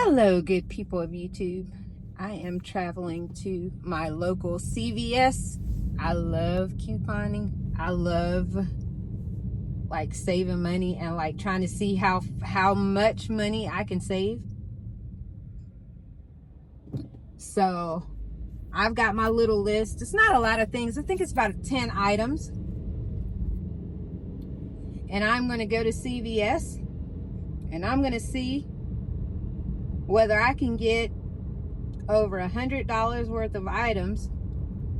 Hello, good people of YouTube. I am traveling to my local CVS. I love couponing. I love like saving money and like trying to see how much money I can save. So I've got my little list. It's not a lot of things. I think it's about 10 items. And I'm going to go to CVS and I'm going to see whether I can get over $100 worth of items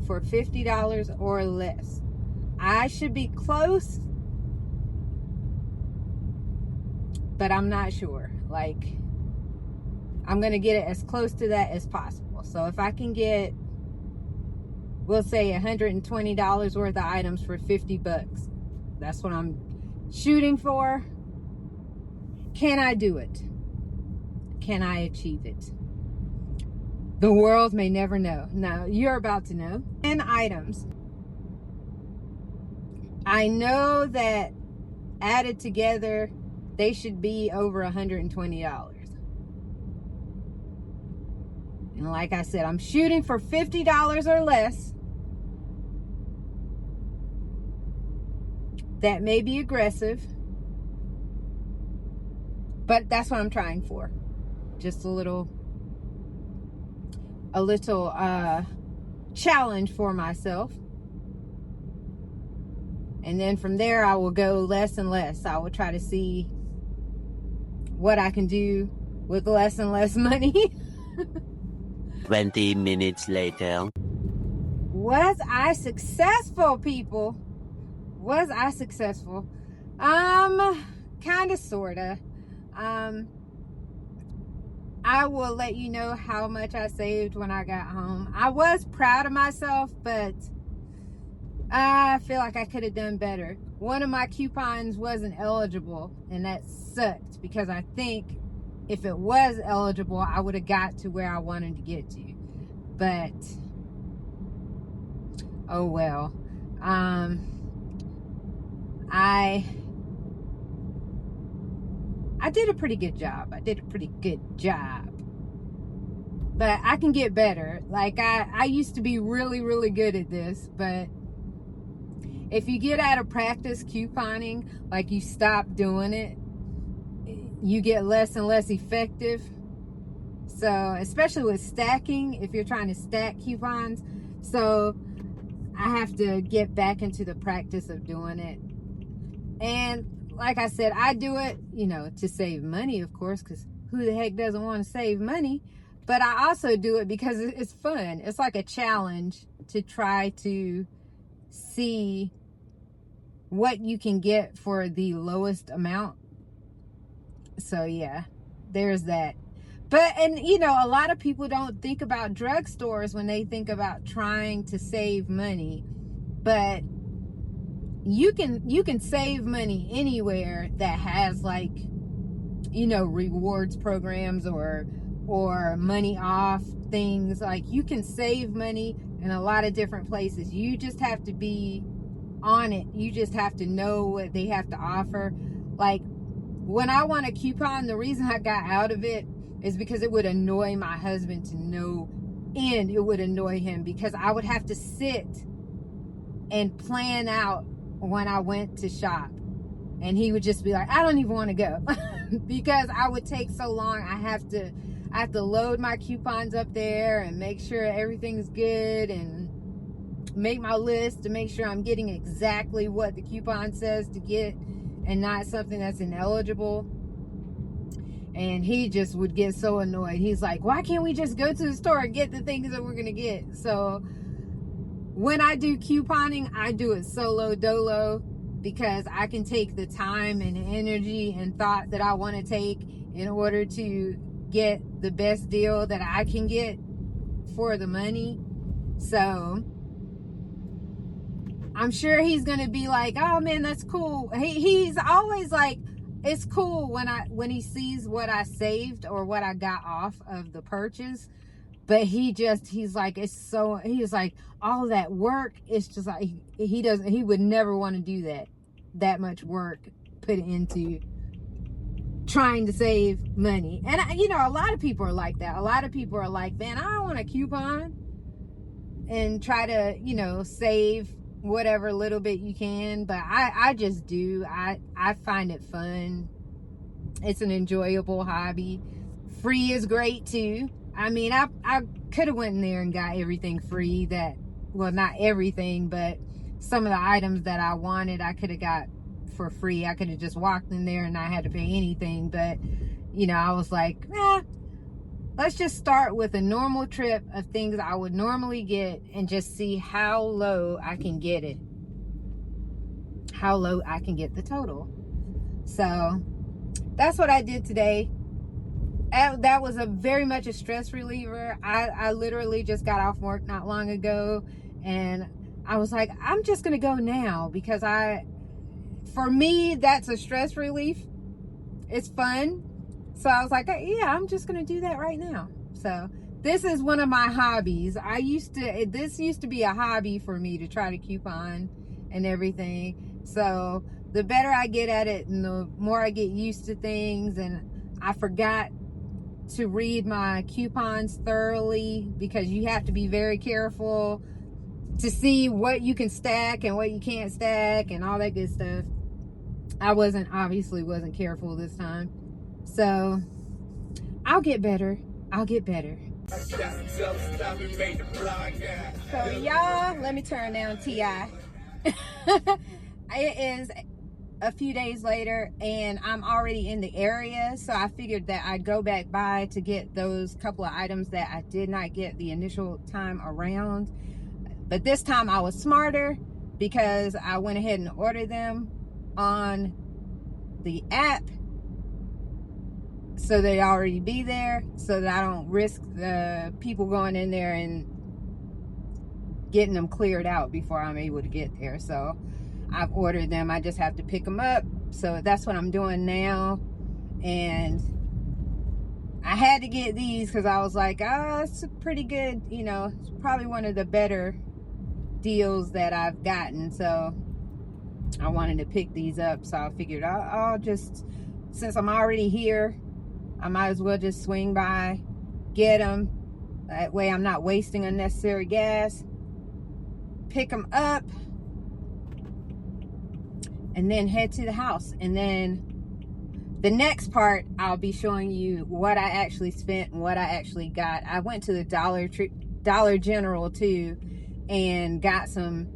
for $50 or less. I should be close, but I'm not sure. Like, I'm gonna get it as close to that as possible. So if I can get, we'll say $120 worth of items for 50 bucks, that's what I'm shooting for. Can I do it? Can I achieve it? The world may never know. Now, you're about to know. 10 items. I know that added together, they should be over $120. And like I said, I'm shooting for $50 or less. That may be aggressive, but that's what I'm trying for. Just a little challenge for myself. And then from there, I will go less and less. I will try to see what I can do with less and less money. 20 minutes later. Was I successful, people? Was I successful? Kind of, sorta. I will let you know how much I saved when I got home. I was proud of myself, but I feel like I could have done better. One of my coupons wasn't eligible, and that sucked because I think if it was eligible, I would have got to where I wanted to get to. But, oh well. I did a pretty good job. But I can get better. Like, I used to be really, really good at this. But if you get out of practice couponing, like you stop doing it, you get less and less effective. So, especially with stacking, if you're trying to stack coupons. So, I have to get back into the practice of doing it. And like I said, I do it, to save money, of course, because who the heck doesn't want to save money? But I also do it because it's fun. It's like a challenge to try to see what you can get for the lowest amount. So yeah, there's that. But, and a lot of people don't think about drugstores when they think about trying to save money. But you can save money anywhere that has like, rewards programs or money off things. Like, you can save money in a lot of different places. You just have to be on it. You just have to know what they have to offer. Like, when I want a coupon, the reason I got out of it is because it would annoy my husband to no end. It would annoy him because I would have to sit and plan out when I went to shop, and he would just be like, I don't even want to go because I would take so long. I have to load my coupons up there and make sure everything's good and make my list to make sure I'm getting exactly what the coupon says to get and not something that's ineligible. And he just would get so annoyed. He's like, why can't we just go to the store and get the things that we're gonna get? So when I do couponing, I do it solo dolo because I can take the time and energy and thought that I want to take in order to get the best deal that I can get for the money. So I'm sure he's going to be like, oh man, that's cool. He's always like, it's cool when he sees what I saved or what I got off of the purchase. But he's like, all that work, it's just like, he would never want to do that much work put into trying to save money. And you know, a lot of people are like that. A lot of people are like, man, I don't want a coupon, and try to, you know, save whatever little bit you can. But I just do. I find it fun. It's an enjoyable hobby. Free is great too. I mean, I could have went in there and got everything free that, well, not everything, but some of the items that I wanted, I could have got for free. I could have just walked in there and not had to pay anything. But, you know, I was like, let's just start with a normal trip of things I would normally get and just see how low I can get it. How low I can get the total. So that's what I did today. That was a very much a stress reliever. I literally just got off work not long ago, and I was like, I'm just gonna go now, because for me, that's a stress relief. It's fun. So I was like, yeah, I'm just gonna do that right now. So this is one of my hobbies. This used to be a hobby for me, to try to coupon and everything. So the better I get at it, and the more I get used to things. And I forgot to read my coupons thoroughly, because you have to be very careful to see what you can stack and what you can't stack and all that good stuff. I obviously wasn't careful this time. So I'll get better. So y'all, let me turn down TI. It is a few days later, and I'm already in the area, so I figured that I'd go back by to get those couple of items that I did not get the initial time around. But this time I was smarter, because I went ahead and ordered them on the app, so they already be there, so that I don't risk the people going in there and getting them cleared out before I'm able to get there. So I've ordered them. I just have to pick them up. So that's what I'm doing now. And I had to get these because I was like, it's a pretty good, you know, it's probably one of the better deals that I've gotten. So I wanted to pick these up. So I figured I'll just, since I'm already here, I might as well just swing by, get them. That way I'm not wasting unnecessary gas. Pick them up, and then head to the house. And then the next part, I'll be showing you what I actually spent and what I actually got. I went to the Dollar General too, and got some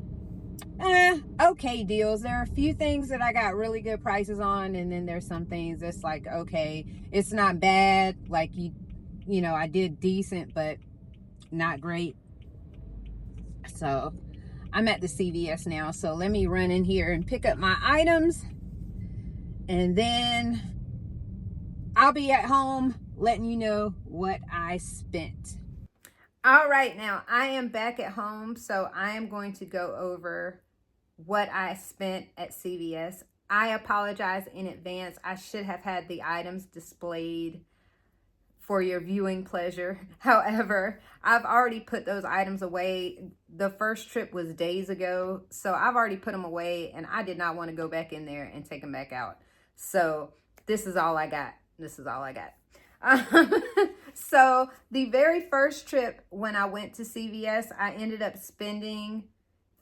okay deals. There are a few things that I got really good prices on, and then there's some things that's like, okay, it's not bad, like you know, I did decent but not great. So I'm at the CVS now, so let me run in here and pick up my items, and then I'll be at home letting you know what I spent. All right, now I am back at home, so I am going to go over what I spent at CVS. I apologize in advance. I should have had the items displayed for your viewing pleasure. However, I've already put those items away. The first trip was days ago, so I've already put them away, and I did not want to go back in there and take them back out. So this is all I got. So the very first trip when I went to CVS, I ended up spending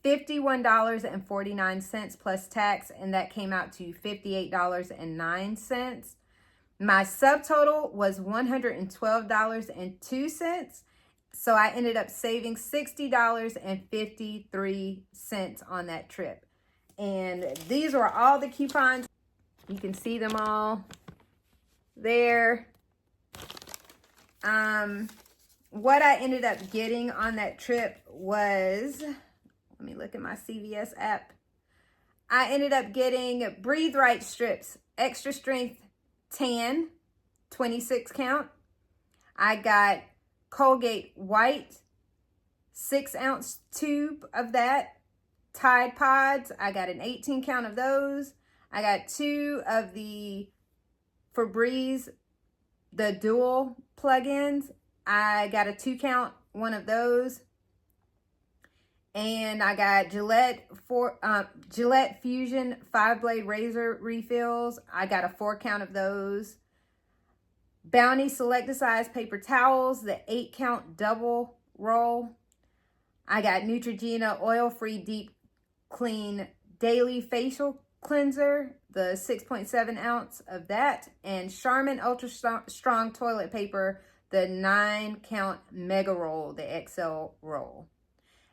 $51.49 plus tax, and that came out to $58.09. My subtotal was $112.02. So I ended up saving $60.53 on that trip. And these were all the coupons. You can see them all there. What I ended up getting on that trip was, let me look at my CVS app. I ended up getting Breathe Right strips, extra strength tan, 26 count. I got Colgate White, 6-ounce tube of that. Tide Pods, I got an 18 count of those. I got 2 of the Febreze, the dual plug-ins. I got a 2 count one of those. And I got Gillette Fusion 5-blade razor refills. I got a 4 count of those. Bounty Select Size paper towels, the 8 count double roll. I got Neutrogena oil-free deep clean daily facial cleanser, the 6.7 ounce of that, and Charmin Ultra Strong toilet paper, the 9 count mega roll, the XL roll.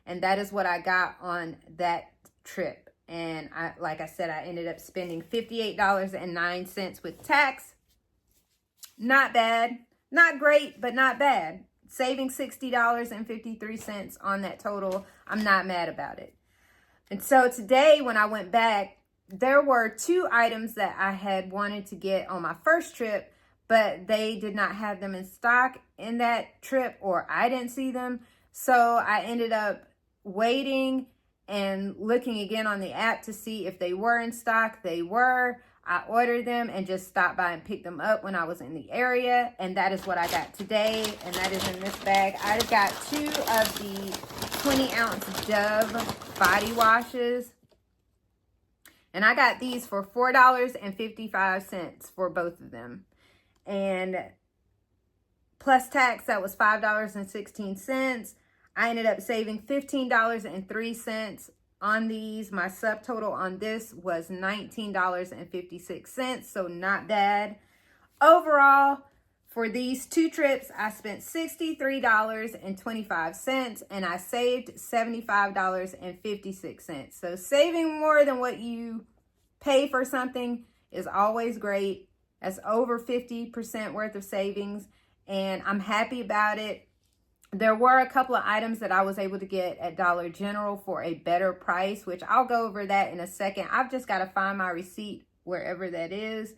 And that is what I got on that trip. And like I said, I ended up spending $58.09 with tax. Not bad. Not great, but not bad. Saving $60.53 on that total. I'm not mad about it. And so today when I went back, there were 2 items that I had wanted to get on my first trip, but they did not have them in stock in that trip, or I didn't see them. So I ended up waiting and looking again on the app to see if they were in stock. They were. I ordered them and just stopped by and picked them up when I was in the area. And that is what I got today. And that is in this bag. I got 2 of the 20-ounce Dove body washes. And I got these for $4.55 for both of them. And plus tax, that was $5.16. I ended up saving $15.03 on these. My subtotal on this was $19.56, so not bad. Overall, for these 2 trips, I spent $63.25 and I saved $75.56. So saving more than what you pay for something is always great. That's over 50% worth of savings, and I'm happy about it. There were a couple of items that I was able to get at Dollar General for a better price, which I'll go over that in a second. I've just got to find my receipt wherever that is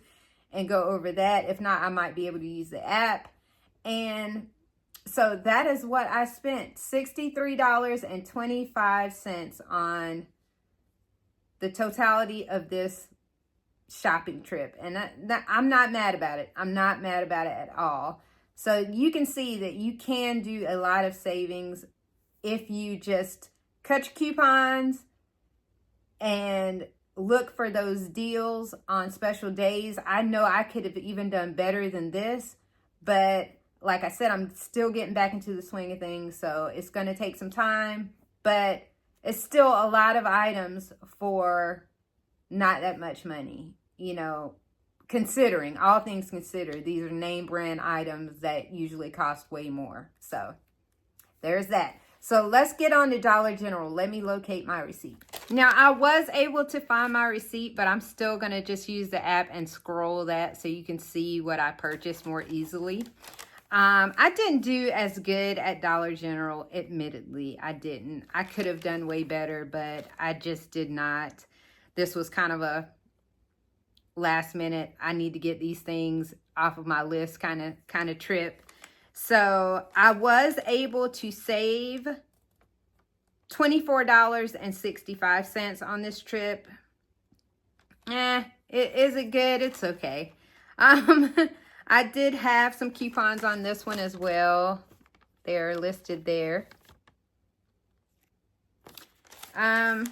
and go over that. If not, I might be able to use the app. And so that is what I spent, $63.25 on the totality of this shopping trip. And I'm not mad about it. I'm not mad about it at all. So you can see that you can do a lot of savings if you just cut your coupons and look for those deals on special days. I know I could have even done better than this, but like I said, I'm still getting back into the swing of things, so it's going to take some time, but it's still a lot of items for not that much money, you know. Considering, all things considered, these are name brand items that usually cost way more. So there's that. So let's get on to Dollar General. Let me locate my receipt. Now, I was able to find my receipt, but I'm still going to just use the app and scroll that so you can see what I purchased more easily. I didn't do as good at Dollar General, admittedly. I didn't. I could have done way better, but I just did not. This was kind of a last minute, I need to get these things off of my list kind of trip. So I was able to save $24.65 on this trip. Is it good? It's okay. I did have some coupons on this one as well. They're listed there. I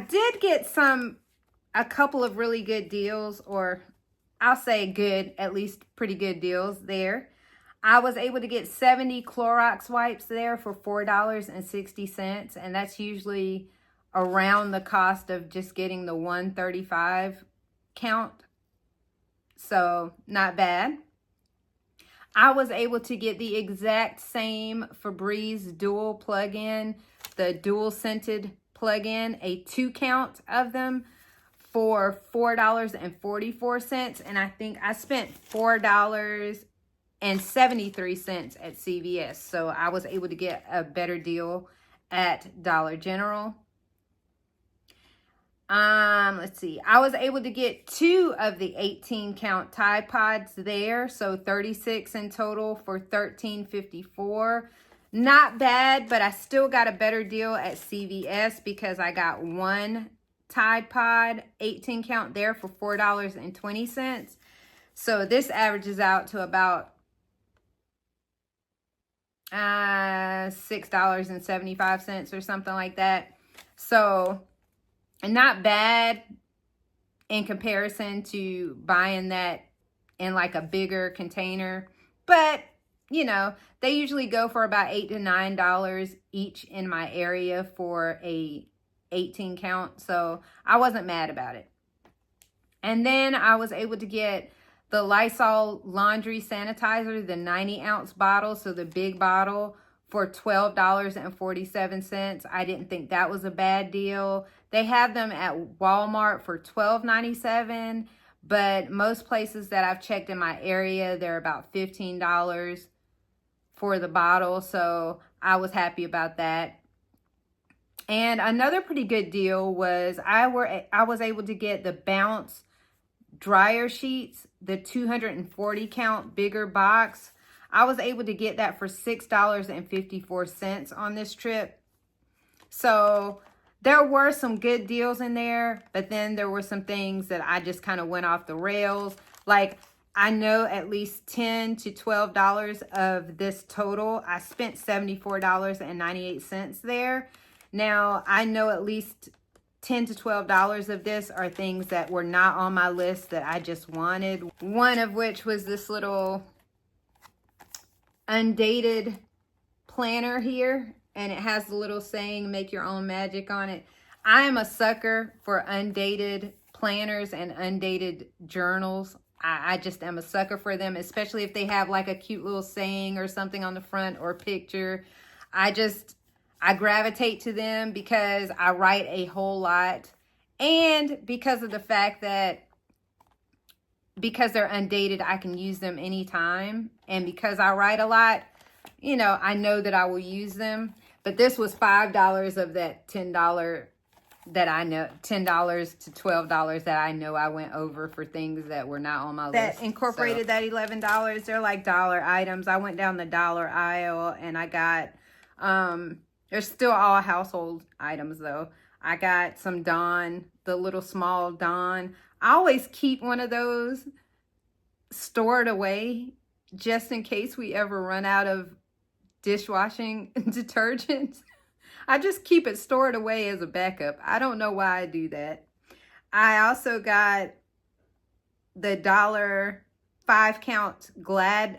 did get a couple of really good deals, or I'll say good, at least pretty good deals there. I was able to get 70 Clorox wipes there for $4.60, and that's usually around the cost of just getting the 135 count. So not bad. I was able to get the exact same Febreze dual plug-in, the dual scented plug-in, a 2 count of them, for $4.44, and I think I spent $4.73 at CVS. So I was able to get a better deal at Dollar General. Let's see. I was able to get 2 of the 18 count Tide Pods there, so 36 in total for $13.54. Not bad, but I still got a better deal at CVS because I got 1 Tide Pod 18 count there for $4.20. So this averages out to about $6.75 or something like that. So not bad in comparison to buying that in like a bigger container, but you know, they usually go for about $8 to $9 each in my area for a 18 count. So I wasn't mad about it. And then I was able to get the Lysol laundry sanitizer, the 90-ounce bottle, so the big bottle, for $12.47. I didn't think that was a bad deal. They have them at Walmart for $12.97, but most places that I've checked in my area, they're about $15 for the bottle, so I was happy about that. And another pretty good deal was I was able to get the Bounce dryer sheets, the 240 count bigger box. I was able to get that for $6.54 on this trip. So there were some good deals in there, but then there were some things that I just kind of went off the rails. Like, I know at least $10 to $12 of this total. I spent $74.98 there. Now, I know at least $10 to $12 of this are things that were not on my list that I just wanted. One of which was this little undated planner here, and it has the little saying, make your own magic, on it. I am a sucker for undated planners and undated journals. I just am a sucker for them, especially if they have like a cute little saying or something on the front or picture. I gravitate to them because I write a whole lot, and because of the fact that because they're undated, I can use them anytime. And because I write a lot, you know, I know that I will use them. But this was $5 of that $10 that I know, $10 to $12 that I know I went over for things that were not on my list. That incorporated that $11. They're like dollar items. I went down the dollar aisle and I got, there's still all household items though. I got some Dawn, the little small Dawn. I always keep one of those stored away just in case we ever run out of dishwashing detergent. I just keep it stored away as a backup. I don't know why I do that. I also got the $1 5-count Glad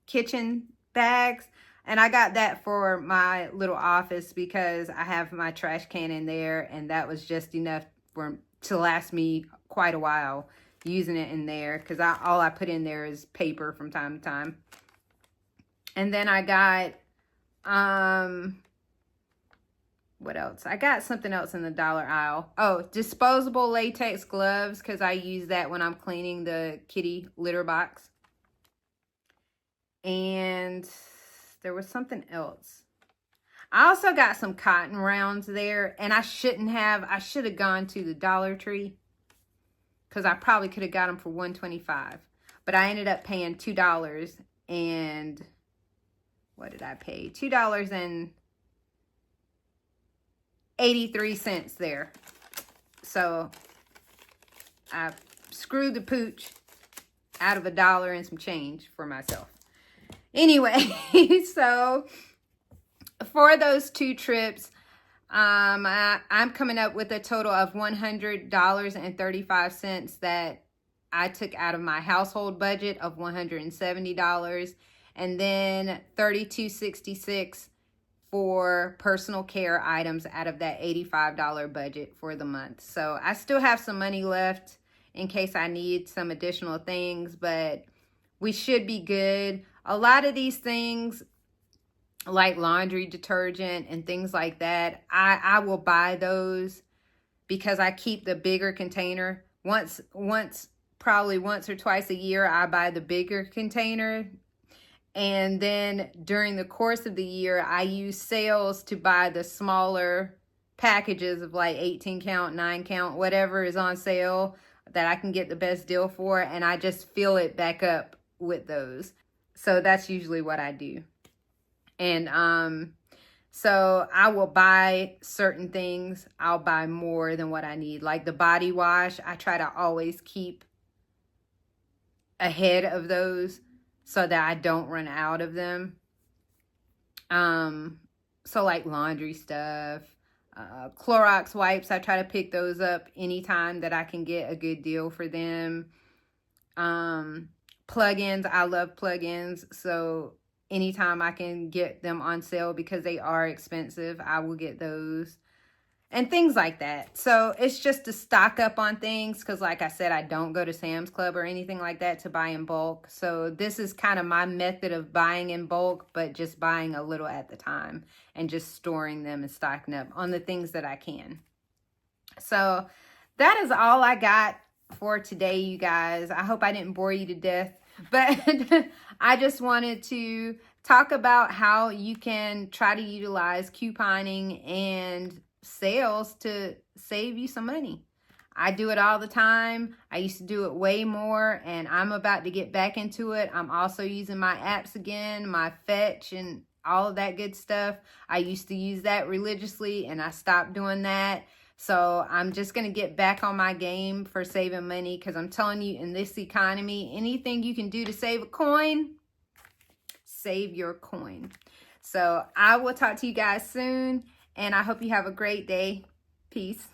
kitchen bags. And I got that for my little office because I have my trash can in there, and that was just enough to last me quite a while using it in there, because all I put in there is paper from time to time. And then I got what else? I got something else in the dollar aisle. Oh, disposable latex gloves, because I use that when I'm cleaning the kitty litter box. And there was something else. I also got some cotton rounds there, and I should have gone to the Dollar Tree, because I probably could have got them for $1.25. But I ended up paying $2, and what did I pay? $2.83 there. So I screwed the pooch out of $1 and some change for myself. Anyway, so for those 2 trips, I'm coming up with a total of $100.35 that I took out of my household budget of $170, and then $32.66 for personal care items out of that $85 budget for the month. So I still have some money left in case I need some additional things, but we should be good. A lot of these things, like laundry detergent and things like that, I will buy those because I keep the bigger container. Probably once or twice a year, I buy the bigger container. And then during the course of the year, I use sales to buy the smaller packages of like 18 count, 9 count, whatever is on sale that I can get the best deal for. And I just fill it back up with those. So that's usually what I do. And so I will buy certain things. I'll buy more than what I need. Like the body wash, I try to always keep ahead of those so that I don't run out of them. So like laundry stuff, Clorox wipes, I try to pick those up anytime that I can get a good deal for them. Plugins, I love plugins, so anytime I can get them on sale because they are expensive, I will get those and things like that. So it's just to stock up on things because, like I said, I don't go to Sam's Club or anything like that to buy in bulk. So this is kind of my method of buying in bulk, but just buying a little at the time and just storing them and stocking up on the things that I can. So that is all I got for today, you guys. I hope I didn't bore you to death, but I just wanted to talk about how you can try to utilize couponing and sales to save you some money. I do it all the time. I used to do it way more, and I'm about to get back into it. I'm also using my apps again, my Fetch and all of that good stuff. I used to use that religiously, and I stopped doing that. So I'm just going to get back on my game for saving money, because I'm telling you, in this economy, anything you can do to save a coin, save your coin. So I will talk to you guys soon, and I hope you have a great day. Peace.